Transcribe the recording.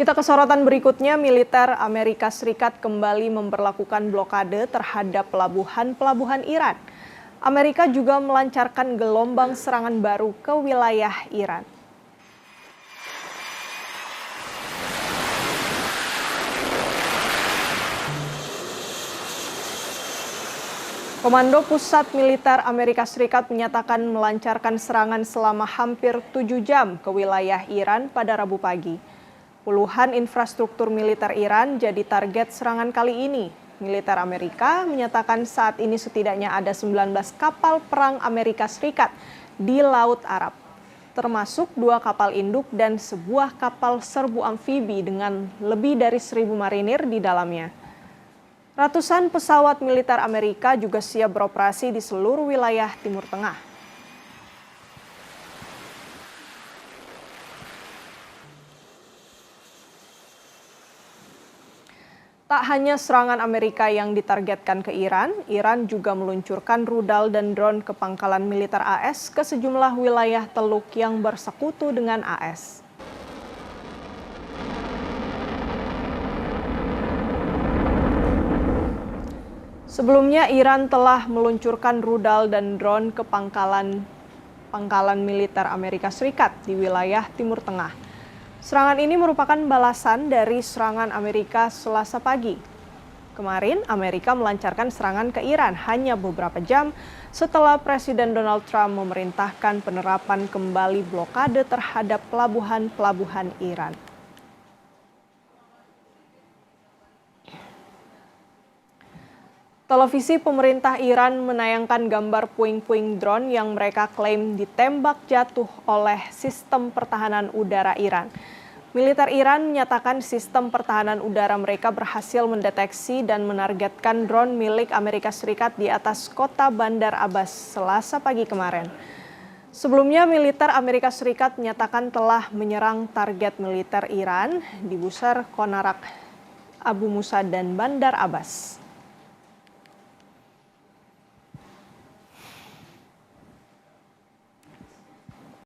Kita ke sorotan berikutnya, militer Amerika Serikat kembali memberlakukan blokade terhadap pelabuhan-pelabuhan Iran. Amerika juga melancarkan gelombang serangan baru ke wilayah Iran. Komando Pusat Militer Amerika Serikat menyatakan melancarkan serangan selama hampir 7 jam ke wilayah Iran pada Rabu pagi. Puluhan infrastruktur militer Iran jadi target serangan kali ini. Militer Amerika menyatakan saat ini setidaknya ada 19 kapal perang Amerika Serikat di Laut Arab, termasuk 2 kapal induk dan sebuah kapal serbu amfibi dengan lebih dari 1.000 marinir di dalamnya. Ratusan pesawat militer Amerika juga siap beroperasi di seluruh wilayah Timur Tengah. Tak hanya serangan Amerika yang ditargetkan ke Iran, Iran juga meluncurkan rudal dan drone ke pangkalan militer AS ke sejumlah wilayah Teluk yang bersekutu dengan AS. Sebelumnya, Iran telah meluncurkan rudal dan drone ke pangkalan militer Amerika Serikat di wilayah Timur Tengah. Serangan ini merupakan balasan dari serangan Amerika Selasa pagi. Kemarin, Amerika melancarkan serangan ke Iran hanya beberapa jam setelah Presiden Donald Trump memerintahkan penerapan kembali blokade terhadap pelabuhan-pelabuhan Iran. Televisi pemerintah Iran menayangkan gambar puing-puing drone yang mereka klaim ditembak jatuh oleh sistem pertahanan udara Iran. Militer Iran menyatakan sistem pertahanan udara mereka berhasil mendeteksi dan menargetkan drone milik Amerika Serikat di atas kota Bandar Abbas Selasa pagi kemarin. Sebelumnya, militer Amerika Serikat menyatakan telah menyerang target militer Iran di Bushehr, Konarak, Abu Musa, dan Bandar Abbas.